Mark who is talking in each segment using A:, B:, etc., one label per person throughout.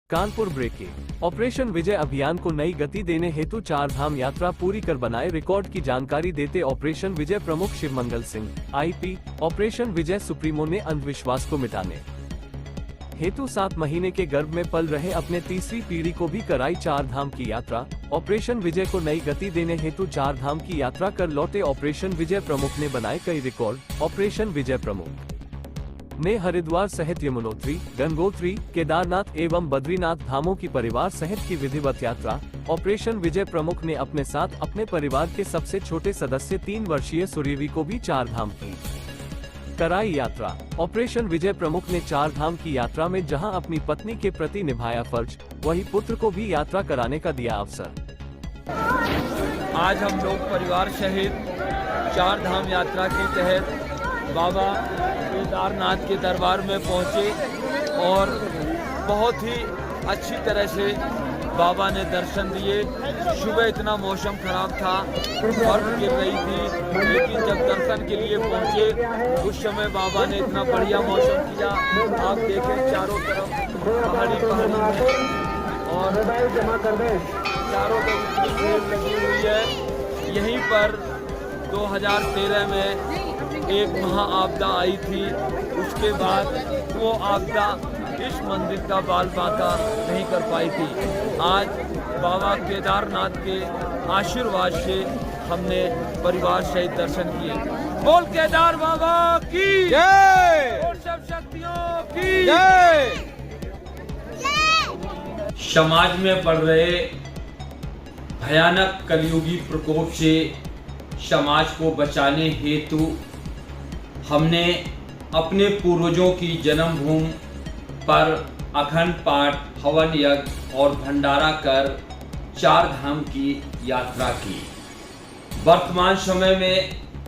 A: Kanpur breaking. Operation विजय अभियान को नई गति देने हेतु 4 धाम यात्रा पूरी कर बनाए रिकॉर्ड की जानकारी देते ऑपरेशन विजय प्रमुख शिवमंगल सिंह आईपी, ऑपरेशन विजय सुप्रीमो ने अंधविश्वास को मिटाने हेतु 7 महीने के गर्भ में पल रहे अपने तीसरी पीढ़ी को भी कराई 4 धाम की यात्रा। ऑपरेशन विजय को नई गति देने हेतु 4 धाम की यात्रा कर लौटे ऑपरेशन विजय प्रमुख ने बनाए कई रिकॉर्ड। ऑपरेशन विजय प्रमुख ने हरिद्वार सहित यमुनोत्री, गंगोत्री, केदारनाथ एवं बद्रीनाथ धामों की परिवार सहित की विधिवत यात्रा। ऑपरेशन विजय प्रमुख ने अपने साथ अपने परिवार के सबसे छोटे सदस्य 3 वर्षीय सूर्यवी को भी 4 धाम की कराई यात्रा। ऑपरेशन विजय प्रमुख ने 4 धाम की यात्रा में जहां अपनी पत्नी के प्रति निभाया फर्ज, वहीं पुत्र को भी यात्रा कराने का दिया अवसर।
B: आज हम लोग परिवार सहित 4 धाम यात्रा के तहत बाबा केदारनाथ के दरबार में पहुंचे और बहुत ही अच्छी तरह से बाबा ने दर्शन दिए। सुबह इतना मौसम खराब था, बर्फ गिर रही थी, लेकिन जब दर्शन के लिए पहुंचे उस समय बाबा ने इतना बढ़िया मौसम किया। आप देखें चारों तरफ पहाड़ी है और चारों तरफ भीड़ लगी हुई है। यहीं पर 2013 में एक महा आपदा आई थी, उसके बाद वो आपदा इस मंदिर का बाल बाका नहीं कर पाई थी। आज बाबा केदारनाथ के आशीर्वाद से हमने परिवार सहित दर्शन किए। बोल केदार बाबा की जय, बोल सब शक्तियों की जय। समाज में बढ़ रहे भयानक कलयुगी प्रकोप से समाज को बचाने हेतु हमने अपने पूर्वजों की जन्मभूमि पर अखंड पाठ, हवन यज्ञ और भंडारा कर 4 धाम की यात्रा की। वर्तमान समय में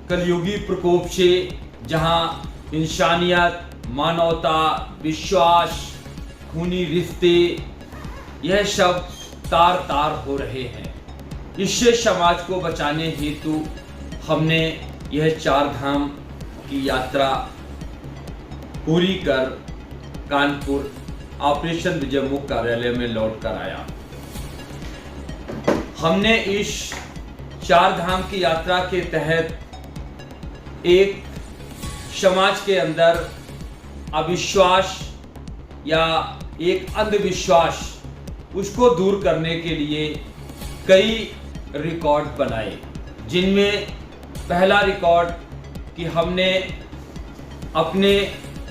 B: कलयुगी प्रकोप से जहां इंसानियत, मानवता, विश्वास, खूनी रिश्ते यह सब तार तार हो रहे हैं। इससे समाज को बचाने हेतु हमने यह 4 धाम की यात्रा पूरी कर कानपुर ऑपरेशन विजय मुख्य कार्यालय में लौट कर आया। हमने इस 4 धाम की यात्रा के तहत एक समाज के अंदर अविश्वास या एक अंधविश्वास उसको दूर करने के लिए कई रिकॉर्ड बनाए, जिनमें पहला रिकॉर्ड कि हमने अपने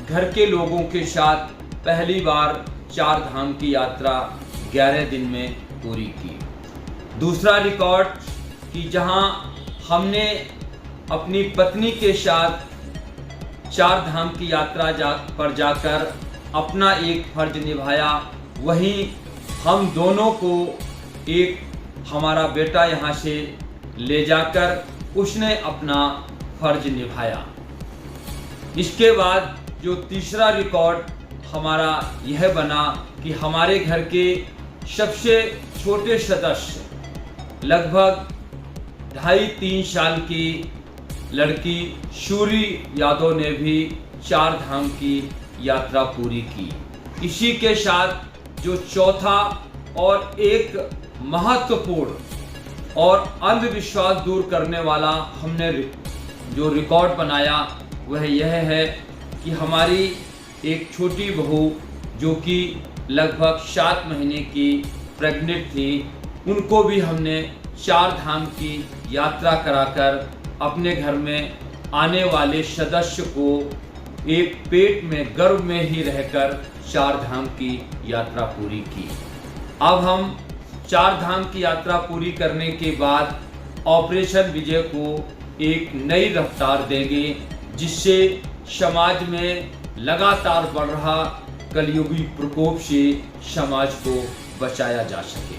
B: घर के लोगों के साथ पहली बार 4 धाम की यात्रा 11 दिन में पूरी की। दूसरा रिकॉर्ड कि जहां हमने अपनी पत्नी के साथ 4 धाम की यात्रा पर जाकर अपना एक फर्ज निभाया, वहीं हम दोनों को एक हमारा बेटा यहाँ से ले जाकर उसने अपना फर्ज निभाया। इसके बाद जो तीसरा रिकॉर्ड हमारा यह बना कि हमारे घर के सबसे छोटे सदस्य लगभग 2.5-3 साल की लड़की शूरी यादव ने भी 4 धाम की यात्रा पूरी की। इसी के साथ जो चौथा और एक महत्वपूर्ण और अंधविश्वास दूर करने वाला हमने जो रिकॉर्ड बनाया वह यह है कि हमारी एक छोटी बहू जो कि लगभग 7 महीने की प्रेग्नेंट थी, उनको भी हमने 4 धाम की यात्रा कराकर अपने घर में आने वाले सदस्य को एक पेट में गर्भ में ही रहकर 4 धाम की यात्रा पूरी की। अब हम 4 धाम की यात्रा पूरी करने के बाद ऑपरेशन विजय को एक नई रफ्तार देंगे, जिससे समाज में लगातार बढ़ रहा कलयुगी प्रकोप से समाज को बचाया जा सके।